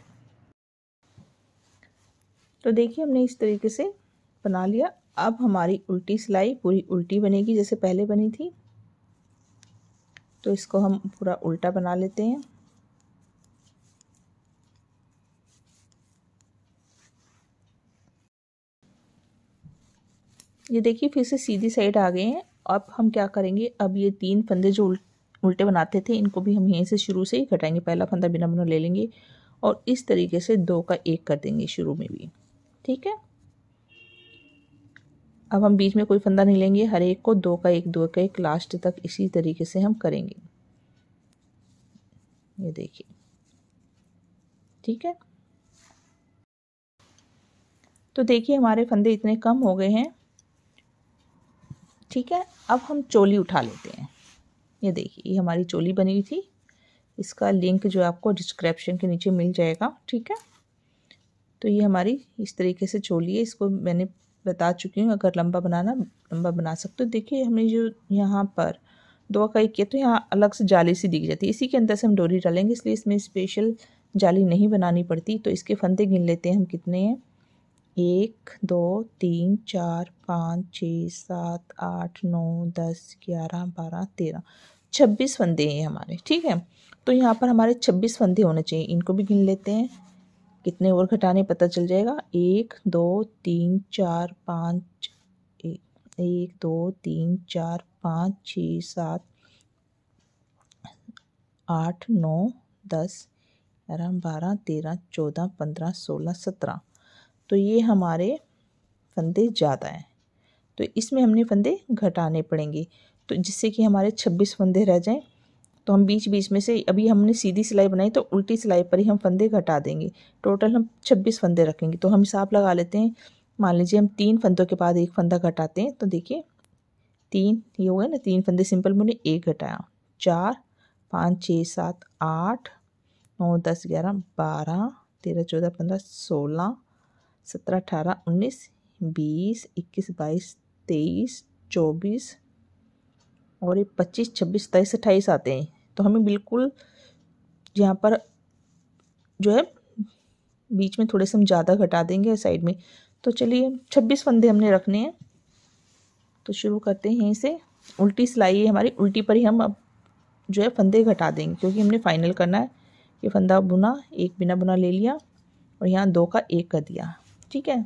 तो देखिए हमने इस तरीके से बना लिया। अब हमारी उल्टी सिलाई पूरी उल्टी बनेगी जैसे पहले बनी थी। तो इसको हम पूरा उल्टा बना लेते हैं। ये देखिए फिर से सीधी साइड आ गए हैं। अब हम क्या करेंगे, अब ये तीन फंदे जो उल्टे बनाते थे इनको भी हम यहीं से शुरू से ही घटाएंगे। पहला फंदा बिना बुना ले लेंगे और इस तरीके से दो का एक कर देंगे शुरू में भी। ठीक है, अब हम बीच में कोई फंदा नहीं लेंगे, हर एक को दो का एक, दो का एक लास्ट तक इसी तरीके से हम करेंगे। ये देखिए, ठीक है। तो देखिए हमारे फंदे इतने कम हो गए हैं। ठीक है, अब हम चोली उठा लेते हैं। ये देखिए ये हमारी चोली बनी हुई थी, इसका लिंक जो आपको डिस्क्रिप्शन के नीचे मिल जाएगा। ठीक है, तो ये हमारी इस तरीके से चोली है। इसको मैंने बता चुकी हूँ, अगर लंबा बनाना लंबा बना सकते हो। देखिए हमने जो यहाँ पर दो का एक किया तो यहाँ अलग से जाली सी दिख जाती है, इसी के अंदर से हम डोरी डालेंगे, इसलिए इसमें स्पेशल जाली नहीं बनानी पड़ती। तो इसके फंदे गिन लेते हैं हम कितने हैं। 1 2 3 4 5 6 7 8 9 10 11 12 13 26 फंदे हैं हमारे। ठीक है, तो यहाँ पर हमारे 26 फंदे होने चाहिए। इनको भी गिन लेते हैं, कितने और घटाने पता चल जाएगा। 1 2 3 4 5 1 2 3 4 5 6 7 8 9 10 11 12 13 14 15 16 17। तो ये हमारे फंदे ज़्यादा हैं, तो इसमें हमने फंदे घटाने पड़ेंगे, तो जिससे कि हमारे 26 फंदे रह जाएं। तो हम बीच बीच में से, अभी हमने सीधी सिलाई बनाई तो उल्टी सिलाई पर ही हम फंदे घटा देंगे। टोटल हम 26 फंदे रखेंगे। तो हम हिसाब लगा लेते हैं। मान लीजिए हम 3 फंदों के बाद एक फंदा घटाते हैं, तो देखिए 3 ये हो गए ना, 3 फंदे सिंपल बुने, एक घटाया, 4 5 6 7 8 9 10 11 12 13 14 15 16 17 18 19 20 21 22 23 24 और ये 25 26 27 28 आते हैं। तो हमें बिल्कुल यहाँ पर जो है बीच में थोड़े से हम ज़्यादा घटा देंगे साइड में। तो चलिए 26 फंदे हमने रखने हैं। तो शुरू करते हैं यहीं से। उल्टी सिलाई है हमारी, उल्टी पर ही हम अब जो है फंदे घटा देंगे, क्योंकि हमने फाइनल करना है। ये फंदा बुना, एक बिना बुना ले लिया और यहाँ दो का एक कर दिया। ठीक है,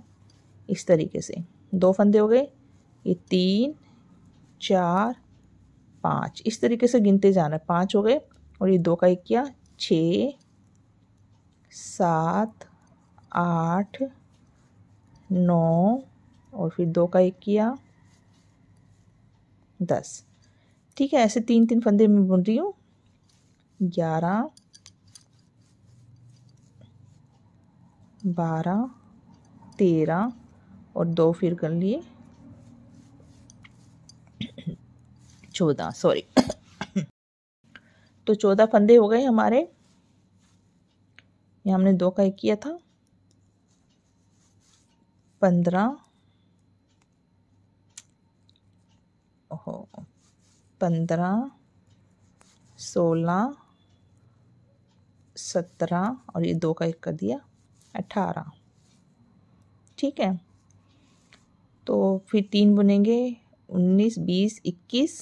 इस तरीके से 2 फंदे हो गए, ये 3 4 5, इस तरीके से गिनते जाना। 5 हो गए और ये 2 का एक किया, 6 7 8 9 और फिर 2 का एक किया, 10। ठीक है, ऐसे 3 फंदे मैं बुन रही हूँ। 11 12 13 और 2 फिर कर लिए 14, सॉरी तो 14 फंदे हो गए हमारे। ये हमने 2 का 1 किया था, 15 15 16 17 और ये 2 का 1 कर दिया 18। ठीक है, तो फिर 3 बुनेंगे 19 20 21,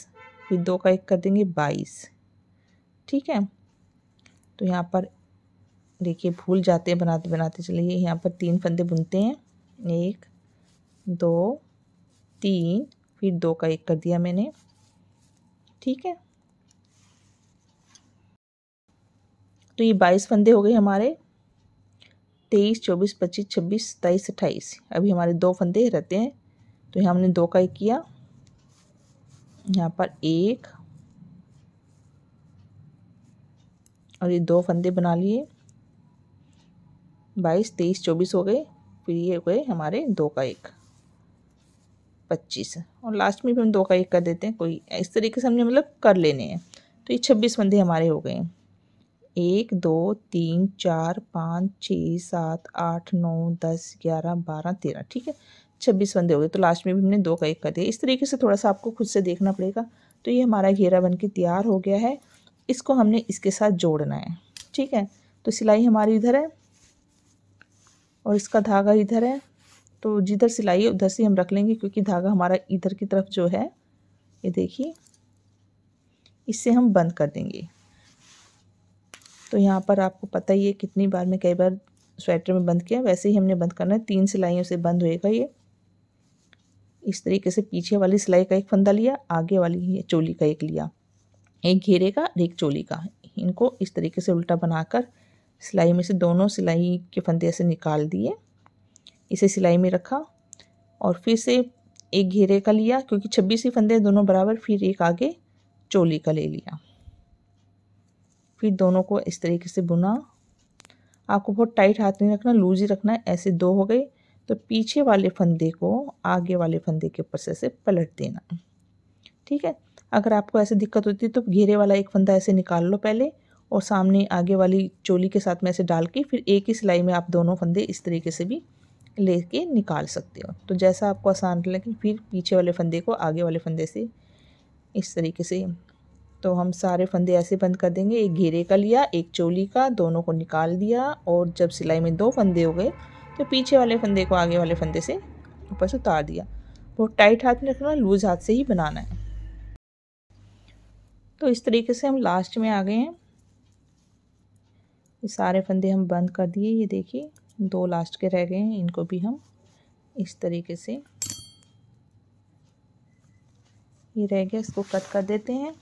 फिर 2 का 1 कर देंगे 22। ठीक है, तो यहाँ पर देखिए भूल जाते हैं बनाते बनाते, चलिए यहाँ पर 3 फंदे बुनते हैं, 1 2 3, फिर 2 का 1 कर दिया मैंने। ठीक है, तो ये 22 फंदे हो गए हमारे, 23 24 25 26 27 28। अभी हमारे 2 फंदे रहते हैं, तो यहाँ हमने 2 का 1 किया, यहाँ पर 1 और ये 2 फंदे बना लिए, 22 23 24 हो गए, फिर ये हो गए हमारे 2 का 1 25, और लास्ट में भी हम 2 का 1 कर देते हैं। कोई इस तरीके से हमने मतलब कर लेने हैं। तो ये 26 फंदे हमारे हो गए, 1 2 3 4 5 6 7 8 9 10 11 12 13। ठीक है, 26 फंदे हो गए, तो लास्ट में भी हमने 2 का 1 कर दिया। इस तरीके से थोड़ा सा आपको खुद से देखना पड़ेगा। तो ये हमारा घेरा बन के तैयार हो गया है, इसको हमने इसके साथ जोड़ना है। ठीक है, तो सिलाई हमारी इधर है और इसका धागा इधर है, तो जिधर सिलाई है उधर से हम रख लेंगे, क्योंकि धागा हमारा इधर की तरफ जो है, ये देखिए इससे हम बंद कर देंगे। तो यहाँ पर आपको पता ही है कितनी बार मैं कई बार स्वेटर में बंद किया, वैसे ही हमने बंद करना है। 3 सिलाइयों से बंद होएगा ये। इस तरीके से पीछे वाली सिलाई का 1 फंदा लिया, आगे वाली चोली का 1 लिया, एक घेरे का और एक चोली का। इनको इस तरीके से उल्टा बनाकर सिलाई में से दोनों सिलाई के फंदे ऐसे निकाल दिए, इसे सिलाई में रखा और फिर से एक घेरे का लिया, क्योंकि 26 ही फंदे दोनों बराबर, फिर एक आगे चोली का ले लिया, फिर दोनों को इस तरीके से बुना। आपको बहुत टाइट हाथ नहीं रखना, लूज ही रखना है। ऐसे 2 हो गए, तो पीछे वाले फंदे को आगे वाले फंदे के ऊपर से ऐसे पलट देना। ठीक है, अगर आपको ऐसे दिक्कत होती है तो घेरे वाला 1 फंदा ऐसे निकाल लो पहले, और सामने आगे वाली चोली के साथ में ऐसे डाल के फिर एक ही सिलाई में आप दोनों फंदे इस तरीके से भी लेके निकाल सकते हो। तो जैसा आपको आसान लगे, फिर पीछे वाले फंदे को आगे वाले फंदे से इस तरीके से। तो हम सारे फंदे ऐसे बंद कर देंगे। एक घेरे का लिया, एक चोली का, दोनों को निकाल दिया, और जब सिलाई में 2 फंदे हो गए तो पीछे वाले फंदे को आगे वाले फंदे से ऊपर से उतार दिया। बहुत टाइट हाथ में रखना, लूज हाथ से ही बनाना है। तो इस तरीके से हम लास्ट में आ गए हैं। ये सारे फंदे हम बंद कर दिए। ये देखिए 2 लास्ट के रह गए हैं, इनको भी हम इस तरीके से, ये रह गया, इसको कट कर देते हैं।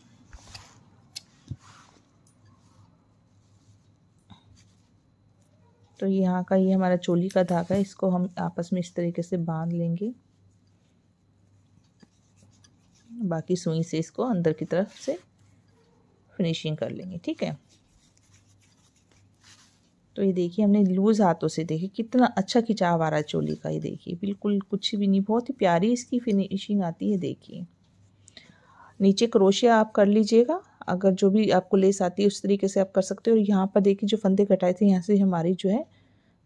तो यहाँ का ये हमारा चोली का धागा है, इसको हम आपस में इस तरीके से बांध लेंगे, बाकी सुई से इसको अंदर की तरफ से फिनिशिंग कर लेंगे। ठीक है, तो ये देखिए हमने लूज हाथों से, देखिए कितना अच्छा खिंचाव आ रहा है चोली का। ये देखिए बिल्कुल कुछ भी नहीं, बहुत ही प्यारी इसकी फिनिशिंग आती है। देखिए नीचे क्रोशिया आप कर लीजिएगा, अगर जो भी आपको लेस आती है उस तरीके से आप कर सकते हो। और यहाँ पर देखिए जो फंदे कटाए थे, यहाँ से हमारी जो है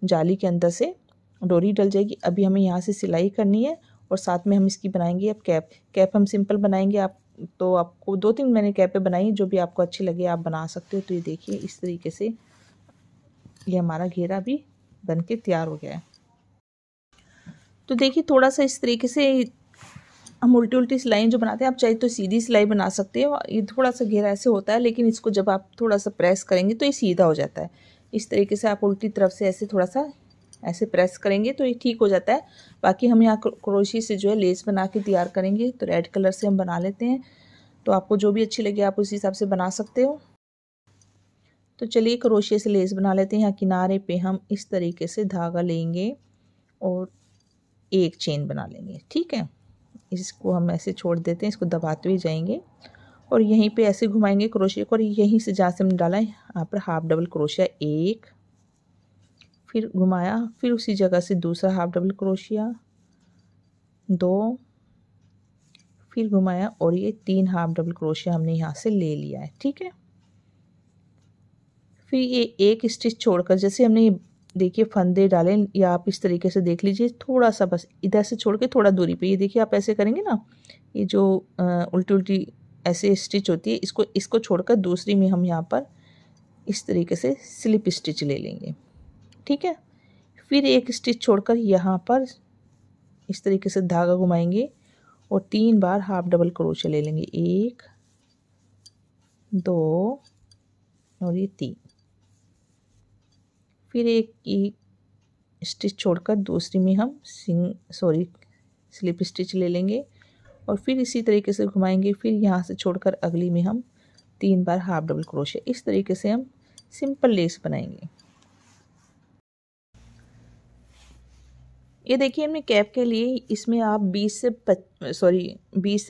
जाली के अंदर से डोरी डल जाएगी। अभी हमें यहाँ से सिलाई करनी है और साथ में हम इसकी बनाएंगे अब कैप। कैप हम सिंपल बनाएंगे, आप तो आपको 2-3 मैंने कैपें बनाई, जो भी आपको अच्छी लगे आप बना सकते हो। तो ये देखिए इस तरीके से ये हमारा घेरा भी बन के तैयार हो गया है। तो देखिए थोड़ा सा इस तरीके से हम उल्टी उल्टी सिलाई जो बनाते हैं, आप चाहे तो सीधी सिलाई बना सकते हो। ये थोड़ा सा घेरा ऐसे होता है, लेकिन इसको जब आप थोड़ा सा प्रेस करेंगे तो ये सीधा हो जाता है। इस तरीके से आप उल्टी तरफ से ऐसे थोड़ा सा ऐसे प्रेस करेंगे तो ये ठीक हो जाता है। बाकी हम यहाँ क्रोशी से जो है लेस बना के तैयार करेंगे। तो रेड कलर से हम बना लेते हैं, तो आपको जो भी अच्छी लगे आप उसी हिसाब से बना सकते हो। तो चलिए क्रोशिया से लेस बना लेते हैं। यहाँ किनारे पे हम इस तरीके से धागा लेंगे और एक चेन बना लेंगे। ठीक है, इसको हम ऐसे छोड़ देते हैं, इसको दबाते हुए जाएंगे और यहीं पे ऐसे घुमाएंगे क्रोशिया को, और यहीं से जहाँ से हमने डाला है यहाँ पर हाफ डबल क्रोशिया, एक, फिर घुमाया, फिर उसी जगह से दूसरा हाफ डबल क्रोशिया, 2, फिर घुमाया, और ये 3 हाफ डबल क्रोशिया हमने यहाँ से ले लिया है। ठीक है, फिर ये एक स्टिच छोड़कर, जैसे हमने देखिए फंदे डाले, या आप इस तरीके से देख लीजिए, थोड़ा सा बस इधर से छोड़ के थोड़ा दूरी पे, ये देखिए आप ऐसे करेंगे ना, ये जो उल्टी उल्टी ऐसे स्टिच होती है, इसको छोड़कर दूसरी में हम यहाँ पर इस तरीके से स्लिप स्टिच ले लेंगे। ठीक है, फिर एक स्टिच छोड़कर यहाँ पर इस तरीके से धागा घुमाएंगे और 3 बार हाफ डबल क्रोशे ले लेंगे, 1 2 और ये 3। फिर एक स्टिच छोड़कर दूसरी में हम स्लिप स्टिच ले लेंगे और फिर इसी तरीके से घुमाएंगे। फिर यहाँ से छोड़कर अगली में हम 3 बार हाफ डबल क्रोशे। इस तरीके से हम सिंपल लेस बनाएंगे। ये देखिए हमने कैप के लिए इसमें आप 20 से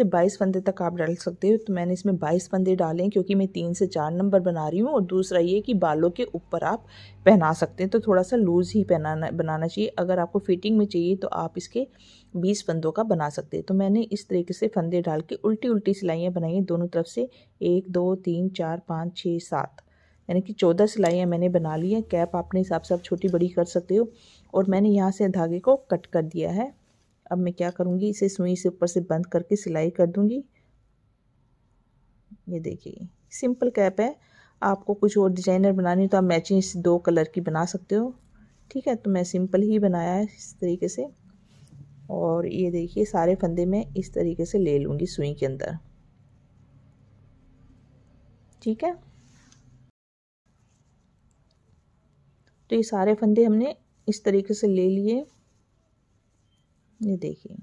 22 फंदे तक आप डाल सकते हो। तो मैंने इसमें 22 फंदे डाले हैं क्योंकि मैं 3 से 4 नंबर बना रही हूँ। और दूसरा ये कि बालों के ऊपर आप पहना सकते हैं, तो थोड़ा सा लूज़ ही बनाना चाहिए। अगर आपको फिटिंग में चाहिए तो आप इसके 20 फंदों का बना सकते हैं। तो मैंने इस तरीके से फंदे डाल के उल्टी उल्टी सिलाइयाँ बनाई हैं दोनों तरफ से। 1 2 3 4 5 6 7 यानी कि 14 सिलाइयाँ मैंने बना ली हैं। कैप अपने हिसाब से आप छोटी बड़ी कर सकते हो। और मैंने यहाँ से धागे को कट कर दिया है। अब मैं क्या करूँगी, इसे सुई से ऊपर से बंद करके सिलाई कर दूँगी। ये देखिए सिंपल कैप है। आपको कुछ और डिजाइनर बनानी हो तो आप मैचिंग इस 2 कलर की बना सकते हो। ठीक है, तो मैं सिंपल ही बनाया है इस तरीके से। और ये देखिए सारे फंदे मैं इस तरीके से ले लूँगी सुई के अंदर। ठीक है, तो ये सारे फंदे हमने इस तरीके से ले लिए। ये देखिए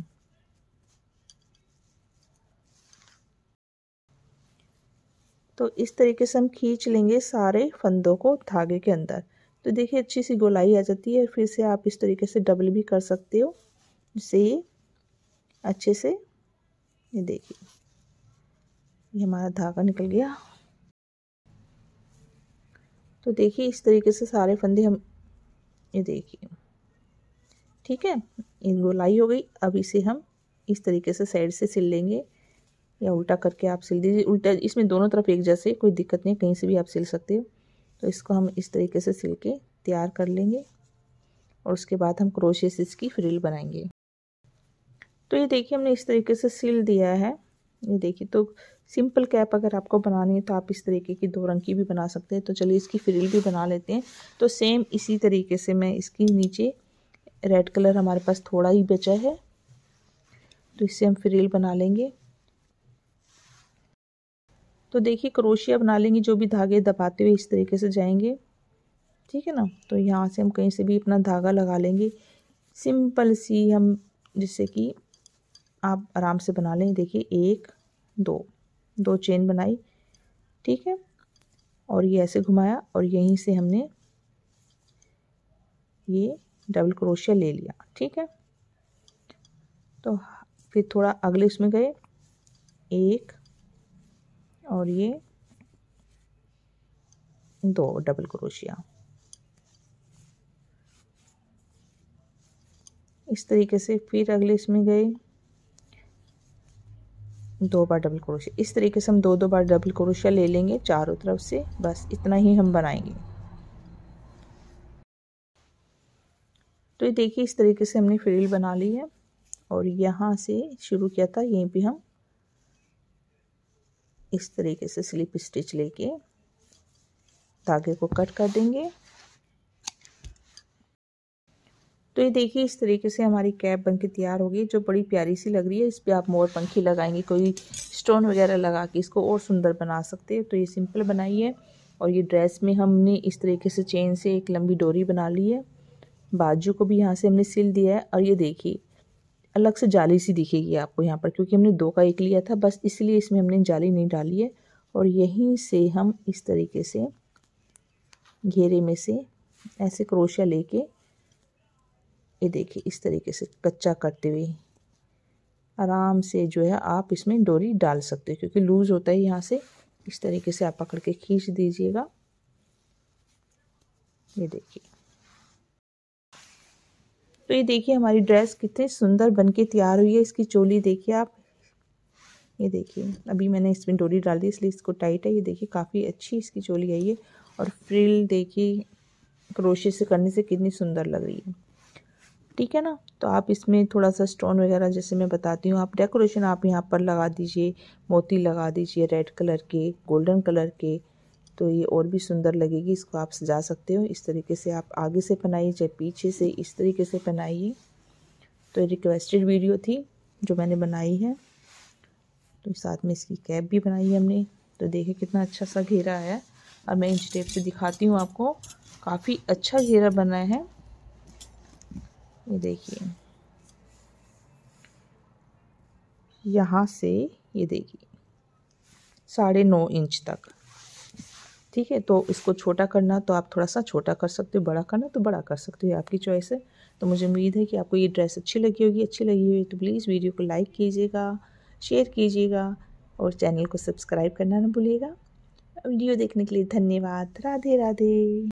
तो इस तरीके से हम खींच लेंगे सारे फंदों को धागे के अंदर। तो देखिए अच्छी सी गोलाई आ जाती है। फिर से आप इस तरीके से डबल भी कर सकते हो जिससे ये अच्छे से, ये देखिए ये हमारा धागा निकल गया। तो देखिए इस तरीके से सारे फंदे हम, ये देखिए ठीक है, इन गोलाई हो गई। अब इसे हम इस तरीके से साइड से सिल लेंगे या उल्टा करके आप सिल दीजिए। उल्टा, इसमें दोनों तरफ एक जैसे, कोई दिक्कत नहीं, कहीं से भी आप सिल सकते हो। तो इसको हम इस तरीके से सिल के तैयार कर लेंगे और उसके बाद हम क्रोशे से इसकी फ्रिल बनाएंगे। तो ये देखिए हमने इस तरीके से सिल दिया है। ये देखिए, तो सिंपल कैप अगर आपको बनानी है तो आप इस तरीके की 2 रंग की भी बना सकते हैं। तो चलिए इसकी फ्रिल भी बना लेते हैं। तो सेम इसी तरीके से मैं इसकी नीचे रेड कलर हमारे पास थोड़ा ही बचा है, तो इससे हम फ्रिल बना लेंगे। तो देखिए क्रोशिया बना लेंगे, जो भी धागे दबाते हुए इस तरीके से जाएंगे। ठीक है ना, तो यहाँ से हम कहीं से भी अपना धागा लगा लेंगे सिंपल सी, हम जिससे कि आप आराम से बना लें। देखिए 1 2 चेन बनाई। ठीक है, और ये ऐसे घुमाया और यहीं से हमने ये डबल क्रोशिया ले लिया। ठीक है, तो फिर थोड़ा अगले इसमें गए 1 और ये 2 डबल क्रोशिया। इस तरीके से फिर अगले इसमें गए 2 बार डबल क्रोशिया। इस तरीके से हम 2 बार डबल क्रोशिया ले लेंगे चारों तरफ से। बस इतना ही हम बनाएंगे। तो ये देखिए इस तरीके से हमने फ्रिल बना ली है और यहाँ से शुरू किया था, यहीं पे हम इस तरीके से स्लिप स्टिच लेके धागे को कट कर देंगे। तो ये देखिए इस तरीके से हमारी कैप बनके तैयार हो गई, जो बड़ी प्यारी सी लग रही है। इस पर आप मोर पंखी लगाएंगे, कोई स्टोन वगैरह लगा के इसको और सुंदर बना सकते हैं। तो ये सिंपल बनाई है। और ये ड्रेस में हमने इस तरीके से चेन से एक लंबी डोरी बना ली है। बाजू को भी यहाँ से हमने सिल दिया है। और ये देखिए अलग से जाली सी दिखेगी आपको यहाँ पर, क्योंकि हमने 2 का 1 लिया था, बस इसलिए इसमें हमने जाली नहीं डाली है। और यहीं से हम इस तरीके से घेरे में से ऐसे क्रोशिया लेके, ये देखिए इस तरीके से कच्चा करते हुए आराम से जो है आप इसमें डोरी डाल सकते हो, क्योंकि लूज होता है। यहाँ से इस तरीके से आप पकड़ के खींच दीजिएगा। ये देखिए, तो ये देखिए हमारी ड्रेस कितनी सुंदर बनके तैयार हुई है। इसकी चोली देखिए आप, ये देखिए अभी मैंने इसमें डोरी डाल दी इसलिए इसको टाइट है। ये देखिए काफ़ी अच्छी इसकी चोली आई है। और फ्रिल देखिए क्रोशे से करने से कितनी सुंदर लग रही है। ठीक है ना। तो आप इसमें थोड़ा सा स्टोन वगैरह जैसे मैं बताती हूँ, आप डेकोरेशन आप यहाँ पर लगा दीजिए, मोती लगा दीजिए रेड कलर के, गोल्डन कलर के, तो ये और भी सुंदर लगेगी। इसको आप सजा सकते हो इस तरीके से, आप आगे से पहनाइए चाहे पीछे से, इस तरीके से पहनाइए। तो ये रिक्वेस्टेड वीडियो थी जो मैंने बनाई है। तो साथ में इसकी कैप भी बनाई है हमने। तो देखिए कितना अच्छा सा घेरा है, और मैं इंच टेप से दिखाती हूँ आपको, काफ़ी अच्छा घेरा बना है। ये देखिए यहाँ से, ये देखिए 9.5 इंच तक। ठीक है, तो इसको छोटा करना तो आप थोड़ा सा छोटा कर सकते हो, बड़ा करना तो बड़ा कर सकते हो, आपकी चॉइस है। तो मुझे उम्मीद है कि आपको ये ड्रेस अच्छी लगी होगी। अच्छी लगी हुई तो प्लीज़ वीडियो को लाइक कीजिएगा, शेयर कीजिएगा और चैनल को सब्सक्राइब करना ना भूलिएगा। वीडियो देखने के लिए धन्यवाद। राधे राधे।